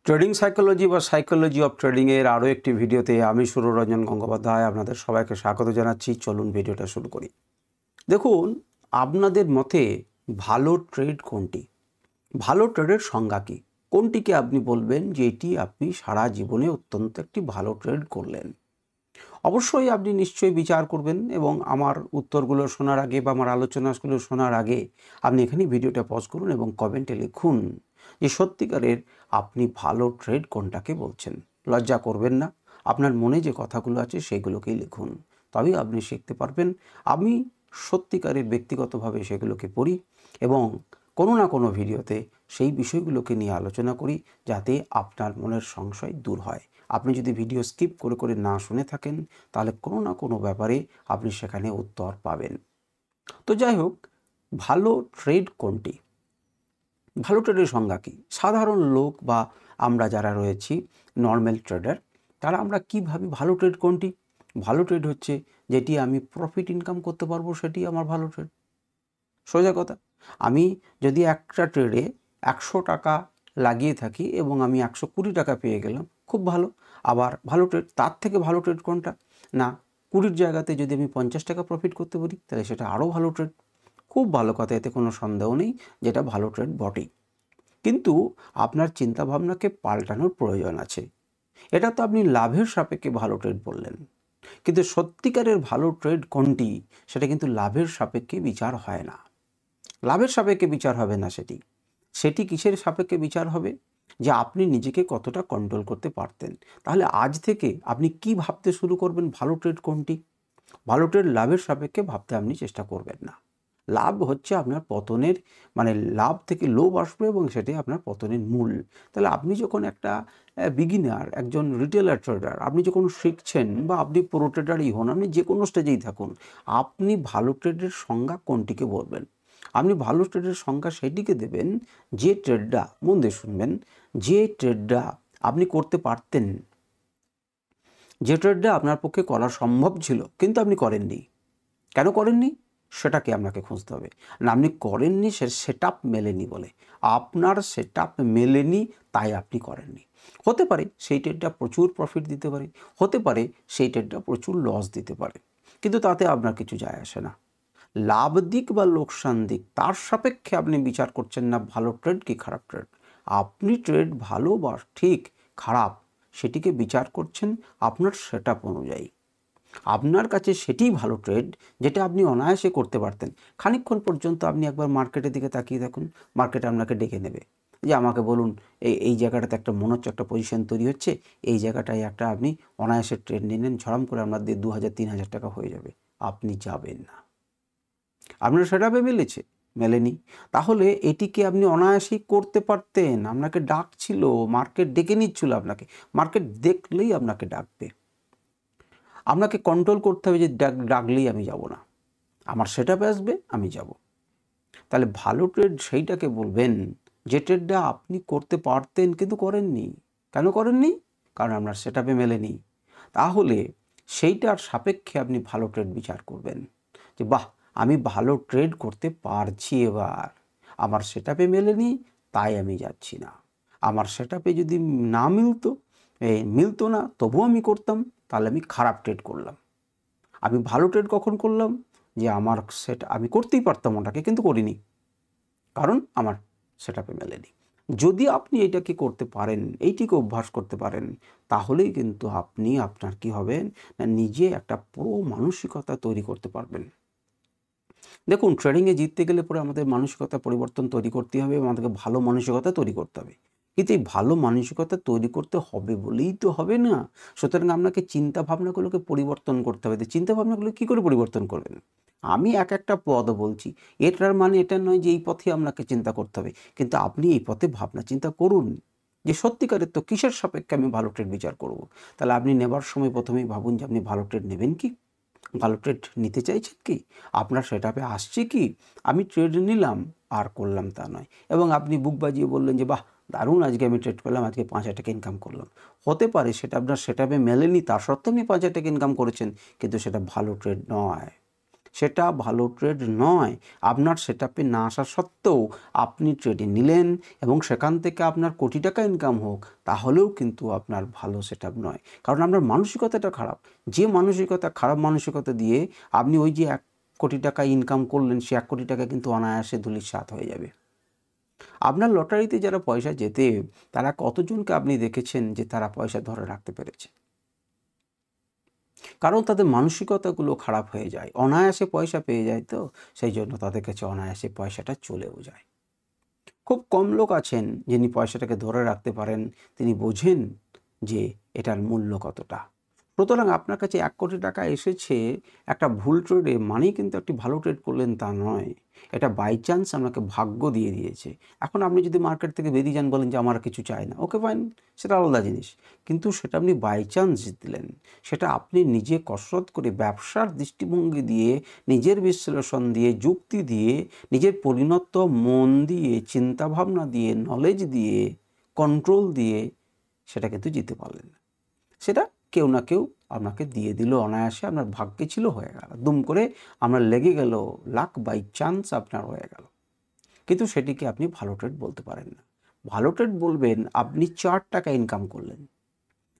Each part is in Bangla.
ট্রেডিং সাইকোলজি বা সাইকোলজি অফ ট্রেডিংয়ের আরও একটি ভিডিওতে আমি সুররঞ্জন গঙ্গোপাধ্যায় আপনাদের সবাইকে স্বাগত জানাচ্ছি। চলুন ভিডিওটা শুরু করি। দেখুন, আপনাদের মতে ভালো ট্রেড কোনটি? ভালো ট্রেডের সংজ্ঞা কী? কোনটিকে আপনি বলবেন যে এটি আপনি সারা জীবনে অত্যন্ত একটি ভালো ট্রেড করলেন? অবশ্যই আপনি নিশ্চয়ই বিচার করবেন এবং আমার উত্তরগুলো শোনার আগে বা আমার আলোচনাগুলো শোনার আগে আপনি এখানে ভিডিওটা পজ করুন এবং কমেন্টে লিখুন যে সত্যিকারের আপনি ভালো ট্রেড কোনটাকে বলছেন। লজ্জা করবেন না, আপনার মনে যে কথাগুলো আছে সেগুলোকেই লিখুন, তবেই আপনি শিখতে পারবেন। আমি সত্যিকারের ব্যক্তিগতভাবে সেগুলোকে পড়ি এবং কোনো না কোনো ভিডিওতে সেই বিষয়গুলোকে নিয়ে আলোচনা করি যাতে আপনার মনের সংশয় দূর হয়। আপনি যদি ভিডিও স্কিপ করে করে না শুনে থাকেন তাহলে কোনো না কোনো ব্যাপারে আপনি সেখানে উত্তর পাবেন। তো যাই হোক, ভালো ট্রেড কোনটি? ভালো ট্রেডের সংজ্ঞা কী? সাধারণ লোক বা আমরা যারা রয়েছি নর্মাল ট্রেডার, তারা আমরা কী ভাবি ভালো ট্রেড কোনটি? ভালো ট্রেড হচ্ছে যেটি আমি প্রফিট ইনকাম করতে পারবো, সেটি আমার ভালো ট্রেড। সোজা কথা, আমি যদি একটা ট্রেডে 100 টাকা লাগিয়ে থাকি এবং আমি 120 টাকা পেয়ে গেলাম, খুব ভালো। আবার ভালো ট্রেড, তার থেকে ভালো ট্রেড কোনটা? না, 20 জায়গাতে যদি আমি 50 টাকা প্রফিট করতে পারি তাহলে সেটা আরও ভালো ট্রেড। খুব ভালো কথা, এতে কোনো সন্দেহ নেই যেটা ভালো ট্রেড বটেই। কিন্তু আপনার চিন্তাভাবনাকে পাল্টানোর প্রয়োজন আছে। এটা তো আপনি লাভের সাপেক্ষে ভালো ট্রেড বললেন, কিন্তু সত্যিকারের ভালো ট্রেড কোনটি সেটা কিন্তু লাভের সাপেক্ষে বিচার হয় না। লাভের সাপেক্ষে বিচার হবে না, সেটি কিসের সাপেক্ষে বিচার হবে? যে আপনি নিজেকে কতটা কন্ট্রোল করতে পারতেন। তাহলে আজ থেকে আপনি কি ভাবতে শুরু করবেন ভালো ট্রেড কোনটি? ভালো ট্রেড লাভের সাপেক্ষে ভাবতে আপনি চেষ্টা করবেন না। লাভ হচ্ছে আপনার পতনের, মানে লাভ থেকে লোভ আসবে এবং সেটাই আপনার পতনের মূল। তাহলে আপনি যখন একটা বিগিনার, একজন রিটেলার ট্রেডার, আপনি যখন শিখছেন বা আপনি প্রো ট্রেডারই হন, আপনি যে কোনো স্টেজেই থাকুন, আপনি ভালো ট্রেডের সংজ্ঞা কোনটিকে বলবেন? আপনি ভালো ট্রেডের সংজ্ঞা সেটিকে দেবেন যে ট্রেডটা, মন দিয়ে শুনবেন, যে ট্রেডটা আপনি করতে পারতেন, যে ট্রেডটা আপনার পক্ষে করা সম্ভব ছিল কিন্তু আপনি করেননি। কেন করেননি সেটাকে আপনাকে খুঁজতে হবে। না, আপনি করেননি, সে সেটআপ মেলেনি বলে। আপনার সেটআপ মেলেনি তাই আপনি করেননি। হতে পারে সেই ট্রেডটা প্রচুর প্রফিট দিতে পারে, হতে পারে সেই ট্রেডটা প্রচুর লস দিতে পারে, কিন্তু তাতে আপনার কিছু যায় আসে না। লাভ দিক বা লোকসান দিক তার সাপেক্ষে আপনি বিচার করছেন না ভালো ট্রেড কি খারাপ ট্রেড। আপনি ট্রেড ভালো বা ঠিক খারাপ সেটিকে বিচার করছেন আপনার সেটআপ অনুযায়ী। আপনার কাছে সেটিই ভালো ট্রেড যেটা আপনি অনায়াসে করতে পারতেন। খানিকক্ষণ পর্যন্ত আপনি একবার মার্কেটের দিকে তাকিয়ে দেখুন, মার্কেট আপনাকে ডেকে নেবে যে আমাকে বলুন এই জায়গাটাতে একটা মনে হচ্ছে একটা পজিশন তৈরি হচ্ছে, এই জায়গাটায় একটা আপনি অনায়াসে ট্রেড নিয়ে নেন, ঝড়ম করে আপনার দিয়ে 2000-3000 টাকা হয়ে যাবে। আপনি যাবেন না। আপনার সেটআপে মিলেছে? মেলেনি। তাহলে এটিকে আপনি অনায়াসেই করতে পারতেন। আপনাকে ডাকছিল, মার্কেট ডেকে নিচ্ছিল আপনাকে। মার্কেট দেখলেই আপনাকে ডাকবে। আপনাকে কন্ট্রোল করতে হবে যে ডাকলেই আমি যাব না, আমার সেটআপে আসবে আমি যাব। তাহলে ভালো ট্রেড সেইটাকে বলবেন যে ট্রেডটা আপনি করতে পারতেন কিন্তু করেননি। কেন করেননি? কারণ আপনার সেটআপে মেলেনি। তাহলে সেইটার সাপেক্ষে আপনি ভালো ট্রেড বিচার করবেন যে বাহ, আমি ভালো ট্রেড করতে পারছি এবার, আমার সেটআপে মেলেনি তাই আমি যাচ্ছি না। আমার সেটআপে যদি না মিলতো না তবুও আমি করতাম, তাহলে আমি খারাপ ট্রেড করলাম। আমি ভালো ট্রেড কখন করলাম? যে আমার আমি করতেই পারতাম ওটাকে কিন্তু করিনি, কারণ আমার সেটআপে মেলেনি। যদি আপনি এটাকে করতে পারেন, এইটিকে অভ্যাস করতে পারেন, তাহলেই কিন্তু আপনি আপনার কি হবেন না, নিজে একটা পুরো মানসিকতা তৈরি করতে পারবেন। দেখুন, ট্রেডিংয়ে জিততে গেলে পরে আমাদের মানসিকতা পরিবর্তন তৈরি করতে হবে এবং আমাদেরকে ভালো মানসিকতা তৈরি করতে হবে। কিন্তু এই ভালো মানসিকতা তৈরি করতে হবে বলেই তো হবে না। সুতরাং আপনাকে চিন্তাভাবনাগুলোকে পরিবর্তন করতে হবে। চিন্তাভাবনাগুলো কী করে পরিবর্তন করবেন? আমি একটা পথ বলছি, এটার মানে এটা নয় যে এই পথে আপনাকে চিন্তা করতে হবে, কিন্তু আপনি এই পথে ভাবনা চিন্তা করুন যে সত্যিকারের তো কিসের সাপেক্ষে আমি ভালো ট্রেড বিচার করব। তাহলে আপনি নেবার সময় প্রথমেই ভাবুন যে আপনি ভালো ট্রেড নেবেন কি, ভালো ট্রেড নিতে চাইছেন কি, আপনার সেটআপে আসছে কি। আমি ট্রেড নিলাম আর করলাম তা নয়, এবং আপনি বুক বাজিয়ে বললেন যে বাহ দারুণ, আজকে আমি ট্রেড করলাম, আজকে 5,000 টাকা ইনকাম করলাম। হতে পারে সেটা আপনার সেটআপে মেলেনি, তার সত্ত্বেও আপনি 5,000 টাকা ইনকাম করেছেন, কিন্তু সেটা ভালো ট্রেড নয়। সেটা ভালো ট্রেড নয়। আপনার সেটআপে না আসা সত্ত্বেও আপনি ট্রেডে নিলেন এবং সেখান থেকে আপনার কোটি টাকা ইনকাম হোক, তাহলেও কিন্তু আপনার ভালো সেটআপ নয়। কারণ আপনার মানসিকতাটা খারাপ। যে মানসিকতা, খারাপ মানসিকতা দিয়ে আপনি ওই যে 1 কোটি টাকা ইনকাম করলেন, সে 1 কোটি টাকা কিন্তু অনায়াসে ধূলিসাৎ হয়ে যাবে। আপনার লটারিতে যারা পয়সা জেতে, তারা কতজনকে আপনি দেখেছেন যে তারা পয়সা ধরে রাখতে পেরেছে? কারণ তাদের মানসিকতাগুলো খারাপ হয়ে যায়। অনায়াসে পয়সা পেয়ে যায়, তো সেই জন্য তাদের কাছে অনায়াসে পয়সাটা চলেও যায়। খুব কম লোক আছেন যিনি পয়সাটাকে ধরে রাখতে পারেন, তিনি বোঝেন যে এটার মূল্য কতটা। সুতরাং আপনার কাছে 1 কোটি টাকা এসেছে একটা ভুল ট্রেডে, মানেই কিন্তু একটি ভালো ট্রেড করলেন তা নয়। এটা বাই চান্স আপনাকে ভাগ্য দিয়ে দিয়েছে। এখন আপনি যদি মার্কেট থেকে বেরিয়ে যান, বলেন যে আমার কিছু চাই না, ওকে ফাইন, সেটা আলাদা জিনিস। কিন্তু সেটা আপনি বাই চান্স জিতলেন। সেটা আপনি নিজে কসরত করে, ব্যবসার দৃষ্টিভঙ্গি দিয়ে, নিজের বিশ্লেষণ দিয়ে, যুক্তি দিয়ে, নিজের পরিণত মন দিয়ে, চিন্তাভাবনা দিয়ে, নলেজ দিয়ে, কন্ট্রোল দিয়ে সেটা কিন্তু জিততে পারলেন না। সেটা কেউ না কেউ আপনাকে দিয়ে দিল অনায়াসে, আপনার ভাগ্যে ছিল, হয়ে গেল। দুম করে আমরা লেগে গেল, লাক বাই চান্স আপনার হয়ে গেল। কিন্তু সেটিকে আপনি ভালো ট্রেড বলতে পারেন না। ভালো ট্রেড বলবেন আপনি 4 টাকা ইনকাম করলেন।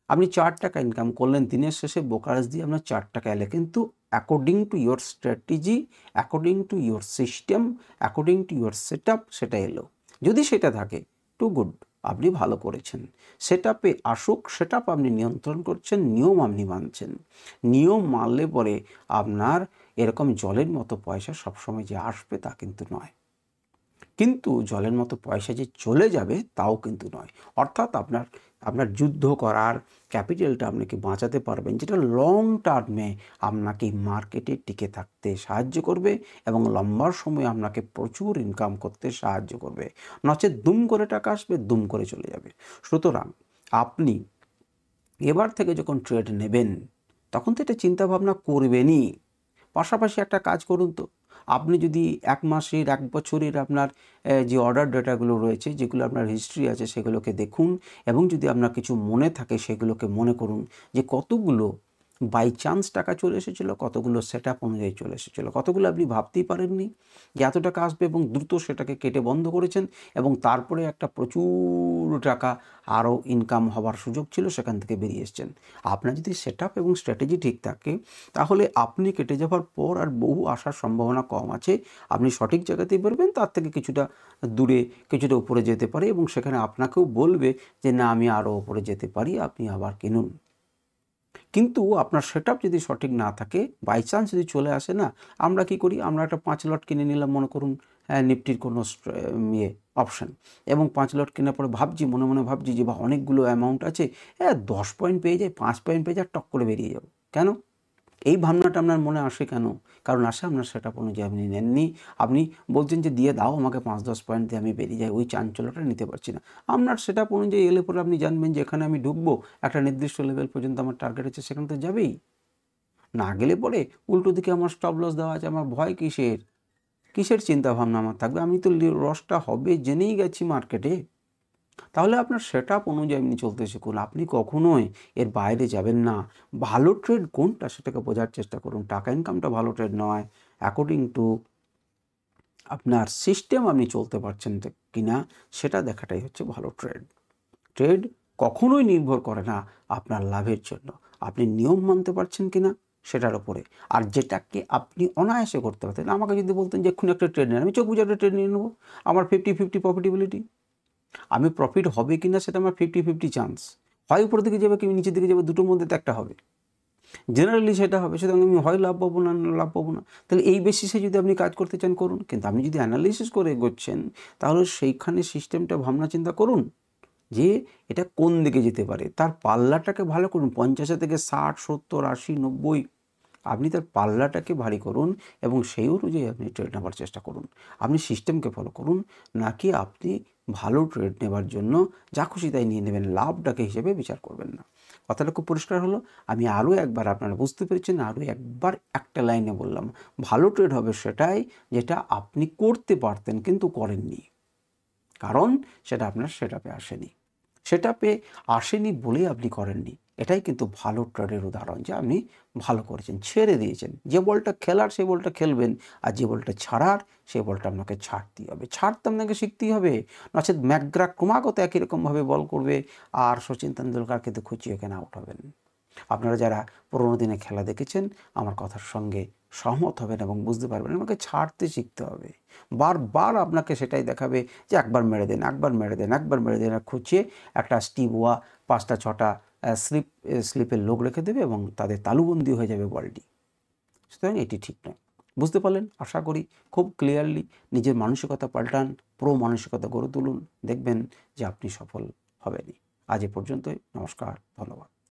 আপনি 4 টাকা ইনকাম করলেন, দিনের শেষে ব্রোকারেজ দিয়ে আপনার 4 টাকা এলে, কিন্তু according to your strategy, according to your system, according to your setup সেটা এলো। যদি সেটা থাকে, টু গুড, আপনি ভালো করেছেন। সেটআপে আসুক, সেটআপ আপনি নিয়ন্ত্রণ করছেন, নিয়ম আপনি মানছেন। নিয়ম মানলে পরে আপনার এরকম জলের মতো পয়সা সবসময় যে আসবে তা কিন্তু নয়। কিন্তু জলের মতো পয়সা যে চলে যাবে তাও কিন্তু নয়। অর্থাৎ আপনার যুদ্ধ করার ক্যাপিটালটা আপনাকে বাঁচাতে পারবেন, যেটা লং টার্মে আপনাকে মার্কেটে টিকে থাকতে সাহায্য করবে এবং লম্বা সময়ে আপনাকে প্রচুর ইনকাম করতে সাহায্য করবে। নচেৎ দুম করে টাকা আসবে, দুম করে চলে যাবে। সুতরাং আপনি এবার থেকে যখন ট্রেড নেবেন, তখন তো এটা চিন্তাভাবনা করবেনই। পাশাপাশি একটা কাজ করুন তো, আপনি যদি 1 মাসের, 1 বছরের আপনার যে অর্ডার ডেটাগুলো রয়েছে, যেগুলো আপনার হিস্ট্রি আছে, সেগুলোকে দেখুন এবং যদি আপনার কিছু মনে থাকে সেগুলোকে মনে করুন যে কতগুলো বাই চান্স টাকা চলে এসেছিলো, কতগুলো সেটআপ অনুযায়ী চলে এসেছিলো, কতগুলো আপনি ভাবতেই পারেননি যে এত টাকা আসবে এবং দ্রুত সেটাকে কেটে বন্ধ করেছেন এবং তারপরে একটা প্রচুর টাকা আরও ইনকাম হওয়ার সুযোগ ছিল, সেখান থেকে বেরিয়ে এসেছেন। আপনার যদি সেটআপ এবং স্ট্র্যাটেজি ঠিক থাকে, তাহলে আপনি কেটে যাওয়ার পর আর বহু আসার সম্ভাবনা কম আছে। আপনি সঠিক জায়গাতেই বেরবেন, তার থেকে কিছুটা দূরে, কিছুটা উপরে যেতে পারে এবং সেখানে আপনাকেও বলবে যে না, আমি আরও উপরে যেতে পারি, আপনি আবার কিনুন। কিন্তু আপনার সেটআপ যদি সঠিক না থাকে, বাই চান্স যদি চলে আসে না, আমরা কি করি, আমরা একটা 5 লট কিনে নিলাম, মনে করুন নিফটির কোনো অপশান, এবং 5 লট কেনার পরে ভাবছি, মনে মনে ভাবছি যে বা অনেকগুলো অ্যামাউন্ট আছে, 10 পয়েন্ট পেয়ে যাই, 5 পয়েন্ট পেয়ে যাই, টক করে বেরিয়ে যাব। কেন এই ভাবনাটা আপনার মনে আসে? কেন? কারণ আসে আপনার সেটআপ অনুযায়ী আপনি নেননি। আপনি বলছেন যে দিয়ে দাও আমাকে 5-10 পয়েন্ট দিয়ে আমি বেরিয়ে যাই, ওই চাঞ্চল্যটা নিতে পারছি না। আপনার সেটআপ অনুযায়ী এলে পরে আপনি জানবেন যে এখানে আমি ঢুকবো, একটা নির্দিষ্ট লেভেল পর্যন্ত আমার টার্গেট আছে, সেখানে তো যাবেই। না গেলে পরে উল্টো দিকে আমার স্টপ লস দেওয়া আছে, আমার ভয় কিসের? কিসের চিন্তাভাবনা আমার থাকবে? আমি তো লসটা হবে জেনেই গেছি মার্কেটে। তাহলে আপনার সেটআপ অনুযায়ী আপনি চলতে শিখুন। আপনি কখনোই এর বাইরে যাবেন না। ভালো ট্রেড কোনটা সেটাকে বোঝার চেষ্টা করুন। টাকা ইনকামটা ভালো ট্রেড নয়। অ্যাকর্ডিং টু আপনার সিস্টেম আপনি চলতে পারছেন কিনা সেটা দেখাটাই হচ্ছে ভালো ট্রেড। ট্রেড কখনোই নির্ভর করে না আপনার লাভের জন্য। আপনি নিয়ম মানতে পারছেন কিনা সেটার উপরে। আর যেটাকে আপনি অনায়াসে করতে পারতেন, আমাকে যদি বলতেন যে এক্ষুনি একটা ট্রেড নেন, আমি চোখ বুজে একটা ট্রেড নিয়ে নেবো। আমার 50-50 প্রফিটেবিলিটি। আমি প্রফিট হবে কিনা সেটা আমার 50-50 চান্স। হয় উপরের দিকে যাবে কি নিচের দিকে যাবে, দুটোর মধ্যে তো একটা হবে। জেনারেলি সেটা হবে, সুতরাং আমি হয় লাভ পাবো না, লাভ পাবো না। তাহলে এই বেসিসে যদি আপনি কাজ করতে চান করুন, কিন্তু আপনি যদি অ্যানালিসিস করে এগোচ্ছেন, তাহলে সেইখানে সিস্টেমটা ভাবনা চিন্তা করুন যে এটা কোন দিকে যেতে পারে, তার পাল্লাটাকে ভালো করুন। 50 থেকে 60, 70, 80, 90 আপনি তার পাল্লাটাকে ভারী করুন এবং সেই অনুযায়ী আপনি ট্রেড নেওয়ার চেষ্টা করুন। আপনি সিস্টেমকে ফলো করুন, নাকি আপনি ভালো ট্রেড নেওয়ার জন্য যা খুশি তাই নিয়ে নেবেন, লাভটাকে হিসেবে বিচার করবেন না। কথাটা খুব পরিষ্কার হলো। আমি আরও একবার, আপনারা বুঝতে পেরেছেন, আরও একবার একটা লাইনে বললাম, ভালো ট্রেড হবে সেটাই যেটা আপনি করতে পারতেন কিন্তু করেননি, কারণ সেটা আপনার সেটআপে আসেনি। সেটআপে আসেনি বলেই আপনি করেননি। এটাই কিন্তু ভালো ট্রেডের উদাহরণ যে আপনি ভালো করেছেন, ছেড়ে দিয়েছেন। যে বলটা খেলার সেই বলটা খেলবেন, আর যে বলটা ছাড়ার সেই বলটা আপনাকে ছাড়তেই হবে। ছাড়তে আপনাকে শিখতেই হবে, নচেত ম্যাকগ্রা ক্রমাগত একই রকমভাবে বল করবে আর সচিন তেন্ডুলকার কিন্তু খুঁচিয়ে কেন আউট হবেন। আপনারা যারা পুরোনো দিনে খেলা দেখেছেন আমার কথার সঙ্গে সহমত হবেন এবং বুঝতে পারবেন আমাকে ছাড়তে শিখতে হবে। বারবার আপনাকে সেটাই দেখাবে যে একবার মেরে দেন, একবার মেরে দেন, একবার মেরে দেন, আর খুঁচিয়ে একটা স্টিভ ওয়া 5টা 6টা স্লিপের লোক রেখে দেবে এবং তাদের তালুবন্দি হয়ে যাবে বলটি। সুতরাং এটি ঠিক নয়। বুঝতে পারলেন আশা করি খুব ক্লিয়ারলি। নিজের মানসিকতা পাল্টান, মানসিকতা গড়ে তুলুন, দেখবেন যে আপনি সফল হবেনই। আজ এ পর্যন্তই। নমস্কার, ধন্যবাদ।